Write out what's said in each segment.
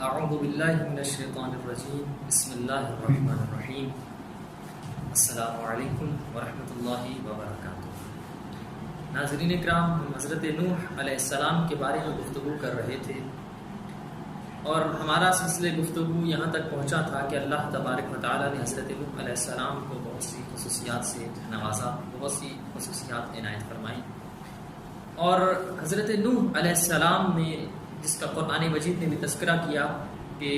اعوذ باللہ من الشیطان الرجیم بسم اللہ الرحمن الرحیم السلام علیکم ورحمۃ اللہ وبرکاتہ۔ ناظرین اکرام، ہم حضرت نوح علیہ السلام کے بارے میں گفتگو کر رہے تھے اور ہمارا سلسلہ گفتگو یہاں تک پہنچا تھا کہ اللہ تبارک و تعالیٰ نے حضرت نوح علیہ السلام کو بہت سی خصوصیات سے نوازا، بہت سی خصوصیات عنایت فرمائیں، اور حضرت نوح علیہ السلام نے جس کا قرآن مجید نے بھی تذکرہ کیا کہ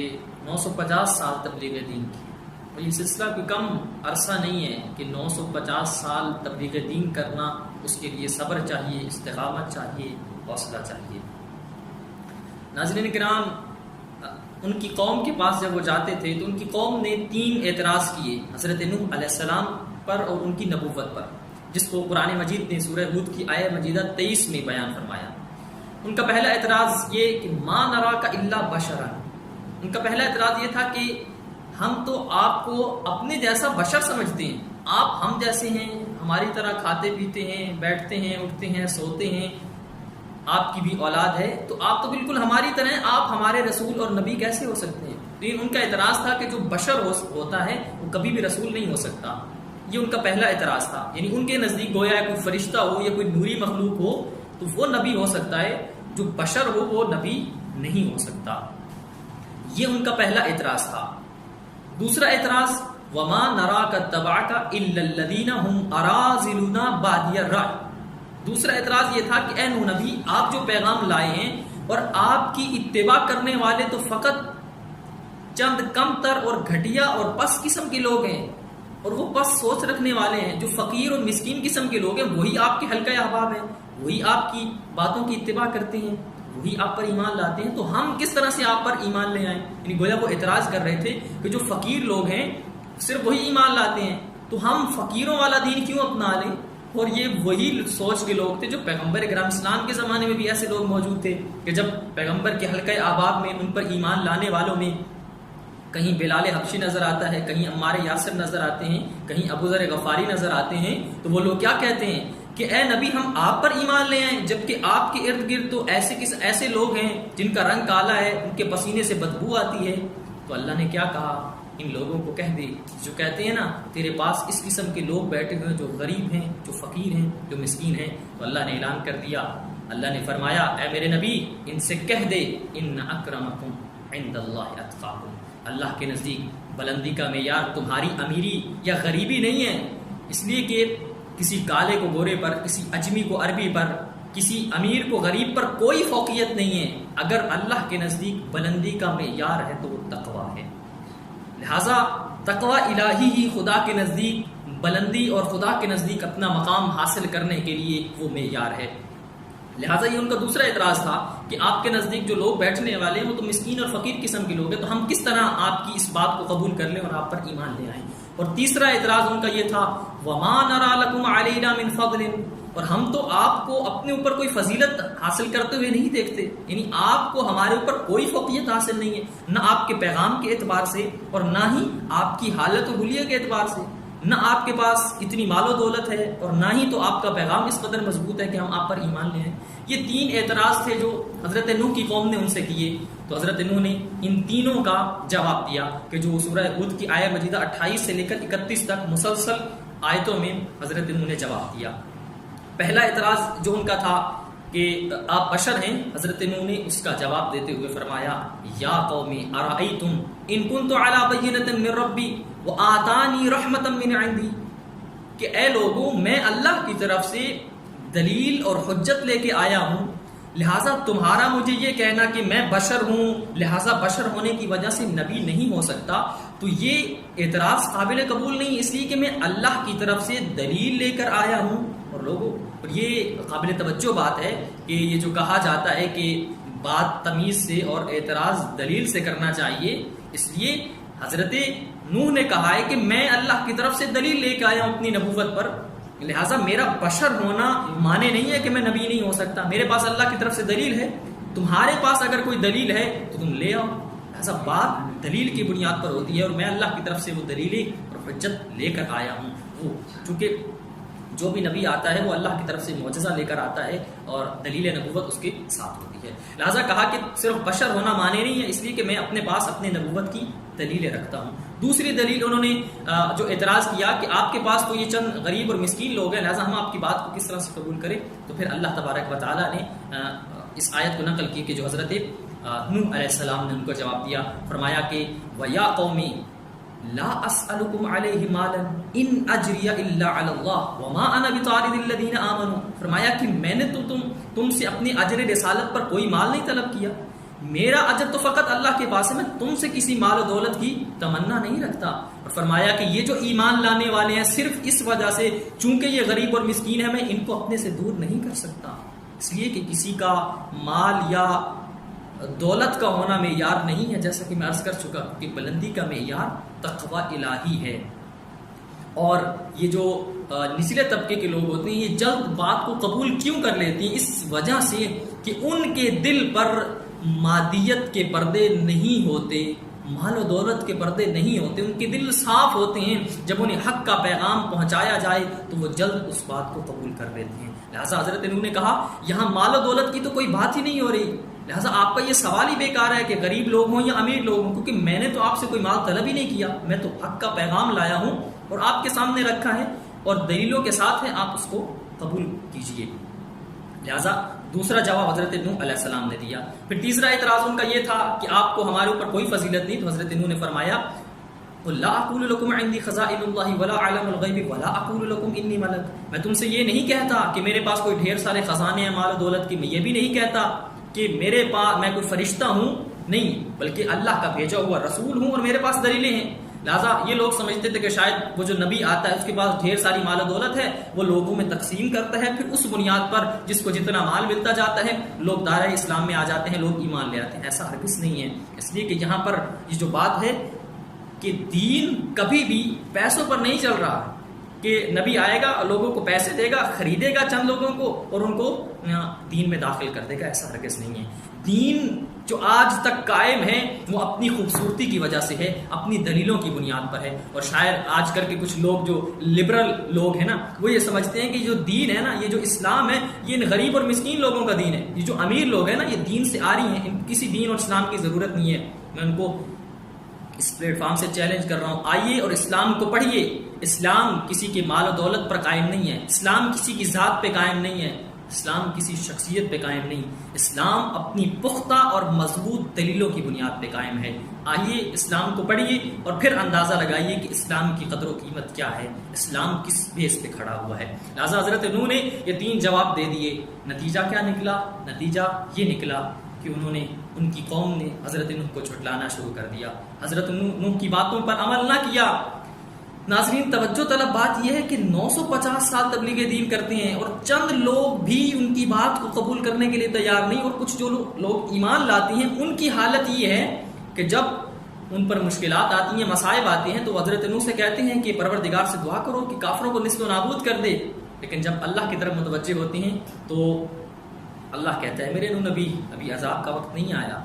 950 سال تبلیغ دین کی، اور یہ سلسلہ کوئی کم عرصہ نہیں ہے کہ 950 سال تبلیغ دین کرنا، اس کے لیے صبر چاہیے، استقامت چاہیے، حوصلہ چاہیے۔ ناظرین کرام، ان کی قوم کے پاس جب وہ جاتے تھے تو ان کی قوم نے 3 اعتراض کیے حضرت نوح علیہ السلام پر اور ان کی نبوت پر، جس کو قرآن مجید نے سورہ ہود کی آیہ مجیدہ 23 میں بیان فرمایا۔ ان کا پہلا اعتراض یہ کہ ما نراک الا بشرا، ان کا پہلا اعتراض یہ تھا کہ ہم تو آپ کو اپنے جیسا بشر سمجھتے ہیں، آپ ہم جیسے ہیں، ہماری طرح کھاتے پیتے ہیں، بیٹھتے ہیں، اٹھتے ہیں، سوتے ہیں، آپ کی بھی اولاد ہے، تو آپ تو بالکل ہماری طرح ہیں، آپ ہمارے رسول اور نبی کیسے ہو سکتے ہیں؟ لیکن ان کا اعتراض تھا کہ جو بشر ہوتا ہے وہ کبھی بھی رسول نہیں ہو سکتا۔ یہ ان کا پہلا اعتراض تھا، یعنی ان کے نزدیک گویا کوئی فرشتہ ہو یا کوئی نوری مخلوق ہو تو وہ نبی ہو سکتا ہے، جو بشر ہو وہ نبی نہیں ہو سکتا۔ یہ ان کا پہلا اعتراض تھا۔ دوسرا اعتراض وما نراک اتبعک الا الذین هم اراذلنا بادی الرأی، دوسرا اعتراض یہ تھا کہ اے نوح نبی، آپ جو پیغام لائے ہیں اور آپ کی اتباع کرنے والے تو فقط چند کم تر اور گھٹیا اور پس قسم کے لوگ ہیں، اور وہ پس سوچ رکھنے والے ہیں، جو فقیر اور مسکین قسم کے لوگ ہیں، وہی آپ کے حلقہ احباب ہیں، وہی آپ کی باتوں کی اتباع کرتے ہیں، وہی آپ پر ایمان لاتے ہیں، تو ہم کس طرح سے آپ پر ایمان لے آئیں؟ یعنی گویا وہ اعتراض کر رہے تھے کہ جو فقیر لوگ ہیں صرف وہی ایمان لاتے ہیں، تو ہم فقیروں والا دین کیوں اپنا لیں؟ اور یہ وہی سوچ کے لوگ تھے جو پیغمبر اکرام اسلام کے زمانے میں بھی ایسے لوگ موجود تھے کہ جب پیغمبر کے حلقہ احباب میں ان پر ایمان لانے والوں میں کہیں بلال حبشی نظر آتا ہے، کہیں عمار یاسر نظر آتے ہیں، کہیں ابو ذر غفاری نظر آتے ہیں، تو وہ لوگ کیا کہتے ہیں کہ اے نبی، ہم آپ پر ایمان لے آئیں، جبکہ آپ کے ارد گرد تو ایسے لوگ ہیں جن کا رنگ کالا ہے، ان کے پسینے سے بدبو آتی ہے۔ تو اللہ نے کیا کہا؟ ان لوگوں کو کہہ دے جو کہتے ہیں نا تیرے پاس اس قسم کے لوگ بیٹھے ہوئے جو غریب ہیں، جو فقیر ہیں، جو مسکین ہیں، تو اللہ نے اعلان کر دیا، اللہ نے فرمایا اے میرے نبی، ان سے کہہ دے ان اکرمکم عند اللہ اتقاکم، اللہ کے نزدیک بلندی کا معیار تمہاری امیری یا غریبی نہیں ہے، اس لیے کہ کسی کالے کو گورے پر، کسی اجمی کو عربی پر، کسی امیر کو غریب پر کوئی فوقیت نہیں ہے، اگر اللہ کے نزدیک بلندی کا معیار ہے تو وہ تقویٰ ہے۔ لہٰذا تقویٰ الہی ہی خدا کے نزدیک بلندی اور خدا کے نزدیک اپنا مقام حاصل کرنے کے لیے وہ معیار ہے۔ لہٰذا یہ ان کا دوسرا اعتراض تھا کہ آپ کے نزدیک جو لوگ بیٹھنے والے ہیں وہ تو مسکین اور فقیر قسم کے لوگ ہیں، تو ہم کس طرح آپ کی اس بات کو قبول کر لیں اور آپ پر ایمان لے آئیں؟ اور تیسرا اعتراض ان کا یہ تھا وما نرى لكم علينا من فضل، اور ہم تو آپ کو اپنے اوپر کوئی فضیلت حاصل کرتے ہوئے نہیں دیکھتے، یعنی آپ کو ہمارے اوپر کوئی فوقیت حاصل نہیں ہے، نہ آپ کے پیغام کے اعتبار سے اور نہ ہی آپ کی حالت و حلیہ کے اعتبار سے، نہ آپ کے پاس اتنی مال و دولت ہے اور نہ ہی تو آپ کا پیغام اس قدر مضبوط ہے کہ ہم آپ پر ایمان لے آئیں۔ یہ 3 اعتراض تھے جو حضرت نوح کی قوم نے ان سے کیے، تو حضرت نوح نے ان تینوں کا جواب دیا کہ جو سورہ ہود کی آیہ مجیدہ 28 سے لے کر 31 تک مسلسل آیتوں میں حضرت نوح نے جواب دیا۔ پہلا اعتراض جو ان کا تھا کہ آپ بشر ہیں، حضرت نوح نے اس کا جواب دیتے ہوئے فرمایا یا قوم ارائیتم ان کنت علی بینۃ من ربی وآتانی رحمۃ من عندی، کہ اے لوگوں، میں اللہ کی طرف سے دلیل اور حجت لے کے آیا ہوں، لہٰذا تمہارا مجھے یہ کہنا کہ میں بشر ہوں لہٰذا بشر ہونے کی وجہ سے نبی نہیں ہو سکتا، تو یہ اعتراض قابل قبول نہیں، اس لیے کہ میں اللہ کی طرف سے دلیل لے کر آیا ہوں۔ اور لوگوں، اور یہ قابل توجہ بات ہے کہ یہ جو کہا جاتا ہے کہ بات تمیز سے اور اعتراض دلیل سے کرنا چاہیے، اس لیے حضرت نوح نے کہا ہے کہ میں اللہ کی طرف سے دلیل لے کے آیا ہوں اپنی نبوت پر، لہٰذا میرا بشر ہونا معنی نہیں ہے کہ میں نبی نہیں ہو سکتا، میرے پاس اللہ کی طرف سے دلیل ہے، تمہارے پاس اگر کوئی دلیل ہے تو تم لے آؤ۔ لہٰذا بات دلیل کی بنیاد پر ہوتی ہے، اور میں اللہ کی طرف سے وہ دلیلیں اور حجت لے کر آیا ہوں۔ وہ چونکہ جو بھی نبی آتا ہے وہ اللہ کی طرف سے معجزہ لے کر آتا ہے اور دلیل نبوت اس کے ساتھ ہوتی ہے۔ ہوتی ہے. لہٰذا کہا کہ صرف بشر ہونا معنی نہیں ہے اس لیے کہ میں اپنے پاس اپنے نبوت کی دلیلیں رکھتا ہوں. دوسری دلیل انہوں نے جو اعتراض کیا کہ آپ کے پاس تو یہ چند غریب اور مسکین لوگ ہیں، لہٰذا ہم آپ کی بات کو کس طرح سے قبول کریں. تو پھر اللہ تبارک و تعالیٰ نے اس آیت کو نقل کی کہ جو حضرت نوح علیہ السلام نے ان کو جواب دیا. فرمایا کہ وَيَا قَوْمِ لا اسالکم علیہ مالا ان اجری الا علی اللہ وما انا بطارد الذین آمنوا. فرمایا کہ میں نے تو تم سے اپنی اجر رسالت پر کوئی مال نہیں طلب کیا، میرا اجر تو فقط اللہ کے پاس ہے، میں تم سے کسی مال و دولت کی تمنا نہیں رکھتا. اور فرمایا کہ یہ جو ایمان لانے والے ہیں صرف اس وجہ سے چونکہ یہ غریب اور مسکین ہے میں ان کو اپنے سے دور نہیں کر سکتا، اس لیے کہ کسی کا مال یا دولت کا ہونا معیار نہیں ہے. جیسا کہ میں عرض کر چکا کہ بلندی کا معیار تقوی الہی ہے. اور یہ جو نچلے طبقے کے لوگ ہوتے ہیں یہ جلد بات کو قبول کیوں کر لیتے ہیں؟ اس وجہ سے کہ ان کے دل پر مادیت کے پردے نہیں ہوتے، مال و دولت کے پردے نہیں ہوتے، ان کے دل صاف ہوتے ہیں. جب انہیں حق کا پیغام پہنچایا جائے تو وہ جلد اس بات کو قبول کر لیتے ہیں. لہٰذا حضرت نوح نے کہا یہاں مال و دولت کی تو کوئی بات ہی نہیں ہو رہی، لہٰذا آپ کا یہ سوال ہی بیکار ہے کہ غریب لوگ ہوں یا امیر لوگ ہوں، کیونکہ میں نے تو آپ سے کوئی مال طلب ہی نہیں کیا، میں تو حق کا پیغام لایا ہوں اور آپ کے سامنے رکھا ہے اور دلیلوں کے ساتھ ہے، آپ اس کو قبول کیجئے. لہٰذا دوسرا جواب حضرت نوح علیہ السلام نے دیا. پھر تیسرا اعتراض ان کا یہ تھا کہ آپ کو ہمارے اوپر کوئی فضیلت نہیں. تو حضرت نوح نے فرمایا لا اقول لكم عندي خزائن الله ولا اعلم الغیب ولا اقول لكم انی ملک. میں تم سے یہ نہیں کہتا کہ میرے پاس کوئی ڈھیر سارے خزانے ہیں مال و دولت کی، میں یہ بھی نہیں کہتا کہ میرے پاس میں کوئی فرشتہ ہوں، نہیں، بلکہ اللہ کا بھیجا ہوا رسول ہوں اور میرے پاس دلیلیں ہیں. لہٰذا یہ لوگ سمجھتے تھے کہ شاید وہ جو نبی آتا ہے اس کے پاس ڈھیر ساری مال و دولت ہے، وہ لوگوں میں تقسیم کرتا ہے، پھر اس بنیاد پر جس کو جتنا مال ملتا جاتا ہے لوگ دائرۂ اسلام میں آ جاتے ہیں، لوگ ایمان لے آتے ہیں. ایسا ہرگز نہیں ہے. اس لیے کہ یہاں پر یہ جو بات ہے کہ دین کبھی بھی پیسوں پر نہیں چل رہا کہ نبی آئے گا لوگوں کو پیسے دے گا، خریدے گا چند لوگوں کو اور ان کو دین میں داخل کر دے گا. ایسا ہرگز نہیں ہے. دین جو آج تک قائم ہے وہ اپنی خوبصورتی کی وجہ سے ہے، اپنی دلیلوں کی بنیاد پر ہے. اور شاید آج کل کے کچھ لوگ جو لبرل لوگ ہیں نا وہ یہ سمجھتے ہیں کہ جو دین ہے نا، یہ جو اسلام ہے یہ غریب اور مسکین لوگوں کا دین ہے، یہ جو امیر لوگ ہیں نا یہ دین سے آ رہی ہیں، کسی دین اور اسلام کی ضرورت نہیں ہے. میں ان کو اس پلیٹ فارم سے چیلنج کر رہا ہوں، آئیے اور اسلام کو پڑھیے. اسلام کسی کے مال و دولت پر قائم نہیں ہے، اسلام کسی کی ذات پہ قائم نہیں ہے، اسلام کسی شخصیت پہ قائم نہیں. اسلام اپنی پختہ اور مضبوط دلیلوں کی بنیاد پہ قائم ہے. آئیے اسلام کو پڑھیے اور پھر اندازہ لگائیے کہ اسلام کی قدر و قیمت کیا ہے، اسلام کس بیس پہ کھڑا ہوا ہے. لہٰذا حضرت نوح نے یہ 3 جواب دے دیے. نتیجہ کیا نکلا؟ نتیجہ یہ نکلا کہ انہوں نے، ان کی قوم نے حضرت نوح کو جھٹلانا شروع کر دیا، حضرت نوح کی باتوں پر عمل نہ کیا. ناظرین توجہ طلب بات یہ ہے کہ 950 سال تبلیغ دین کرتے ہیں اور چند لوگ بھی ان کی بات کو قبول کرنے کے لیے تیار نہیں. اور کچھ جو لوگ ایمان لاتے ہیں ان کی حالت یہ ہے کہ جب ان پر مشکلات آتی ہیں، مصائب آتے ہیں تو حضرت نوح سے کہتے ہیں کہ پروردگار سے دعا کرو کہ کافروں کو نسل و نابود کر دے. لیکن جب اللہ کی طرف متوجہ ہوتے ہیں تو اللہ کہتا ہے میرے نوح نبی ابھی عذاب کا وقت نہیں آیا.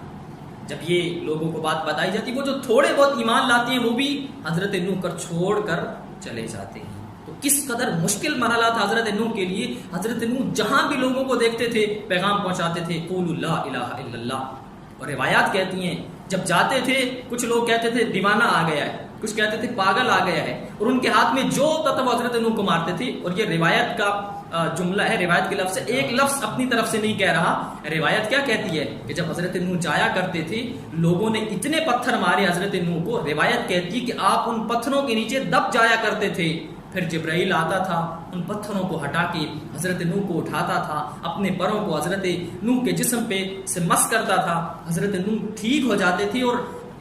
جب یہ لوگوں کو بات بتائی جاتی وہ جو تھوڑے بہت ایمان لاتے ہیں وہ بھی حضرت نوح کر چھوڑ کر چلے جاتے ہیں. تو کس قدر مشکل مرحلہ تھا حضرت نوح کے لیے. حضرت نوح جہاں بھی لوگوں کو دیکھتے تھے پیغام پہنچاتے تھے، قولوا لا الہ الا اللہ. اور روایات کہتی ہیں جب جاتے تھے کچھ لوگ کہتے تھے دیوانہ آ گیا ہے، کچھ کہتے تھے پاگل آ گیا ہے، اور ان کے ہاتھ میں جو ہوتا تھا وہ حضرت نوح کو مارتے تھے. اور یہ روایت کا جملہ ہے، روایت کے لفظ ہے، ایک لفظ اپنی طرف سے نہیں کہہ رہا. روایت کیا کہتی ہے کہ جب حضرت نوح جایا کرتے تھے لوگوں نے اتنے پتھر مارے حضرت نوح کو، روایت کہتی کہ آپ ان پتھروں کے نیچے دب جایا کرتے تھے. پھر جبرائیل آتا تھا ان پتھروں کو ہٹا کے حضرت نوح کو اٹھاتا تھا، اپنے پروں کو حضرت نوح کے جسم پہ سے مس کرتا تھا، حضرت نوح ٹھیک ہو جاتے تھے. اور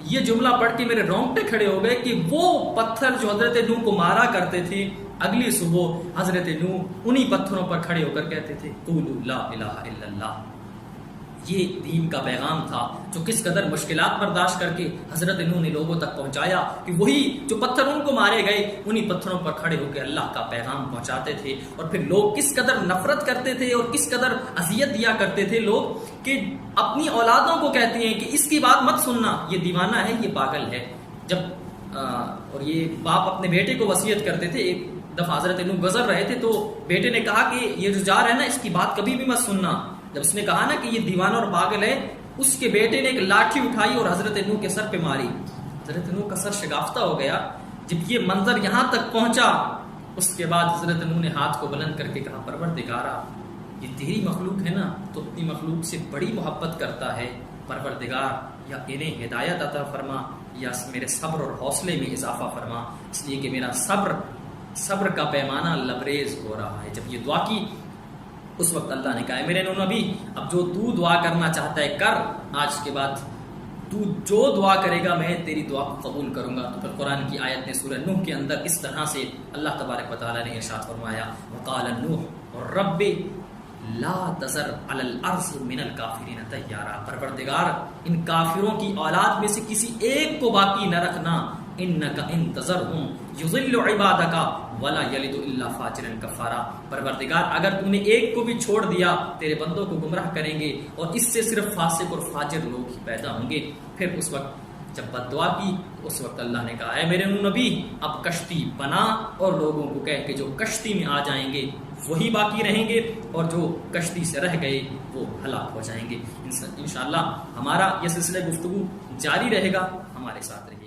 یہ جملہ پڑھ کے میرے رونگٹے کھڑے ہو گئے کہ وہ پتھر جو حضرت نوح کو مارا کرتے تھے اگلی صبح حضرت نوح انہی پتھروں پر کھڑے ہو کر کہتے تھے قولوا لا الہ الا اللہ. یہ دین کا پیغام تھا جو کس قدر مشکلات برداشت کر کے حضرت نوح نے لوگوں تک پہنچایا کہ وہی جو پتھر ان کو مارے گئے انہی پتھروں پر کھڑے ہو کے اللہ کا پیغام پہنچاتے تھے. اور پھر لوگ کس قدر نفرت کرتے تھے اور کس قدر اذیت دیا کرتے تھے لوگ کہ اپنی اولادوں کو کہتے ہیں کہ اس کی بات مت سننا، یہ دیوانہ ہے، یہ پاگل ہے. جب اور یہ باپ اپنے بیٹے کو وصیت کرتے تھے. ایک دفعہ حضرت نوح گزر رہے تھے تو بیٹے نے کہا کہ یہ جو جا رہا ہے نا اس کی بات کبھی بھی مت سننا. جب اس نے کہا نا کہ یہ دیوانہ اور پاگل ہے، اس کے بیٹے نے ایک لاٹھی اٹھائی اور حضرت نوح کے سر پہ ماری. حضرت نوح کا سر شگافتہ ہو گیا. جب یہ منظر یہاں تک پہنچا، اس کے بعد حضرت نوح نے ہاتھ کو بلند کر کے کہا پروردگارا، یہ تیری مخلوق ہے نا، تو اپنی مخلوق سے بڑی محبت کرتا ہے. پروردگار، یا انہیں ہدایت عطا فرما یا میرے صبر اور حوصلے میں اضافہ فرما، اس لیے کہ میرا صبر کا پیمانہ لبریز ہو رہا ہے. جب یہ دعا کی، اس وقت اللہ نے کہا ہے میرے نو نبی، اب جو تو دعا کرنا چاہتا ہے کر، آج کے بعد تو جو دعا کرے گا میں تیری دعا کو قبول کروں گا. تو پھر قرآن کی آیت نے سورہ نوح کے اندر اس طرح سے اللہ تبارک و تعالیٰ نے ارشاد فرمایا، وقال نوح رب لا تذر علی الارض من الکافرین دیارا، پروردگار ان کافروں کی اولاد میں سے کسی ایک کو باقی نہ رکھنا، انک ان تذرہم یضل عبادک ولا یلد الا فاجرا کفارا، پروردگار اگر تو نے ایک کو بھی چھوڑ دیا تیرے بندوں کو گمراہ کریں گے اور اس سے صرف فاسق اور فاجر لوگ ہی پیدا ہوں گے. پھر اس وقت جب بد دعا کی، اس وقت اللہ نے کہا اے میرے نبی اب کشتی بنا اور لوگوں کو کہہ کہ جو کشتی میں آ جائیں گے وہی باقی رہیں گے اور جو کشتی سے رہ گئے وہ ہلاک ہو جائیں گے. انشاءاللہ ہمارا یہ سلسلہ گفتگو جاری رہے گا، ہمارے ساتھ رہیے.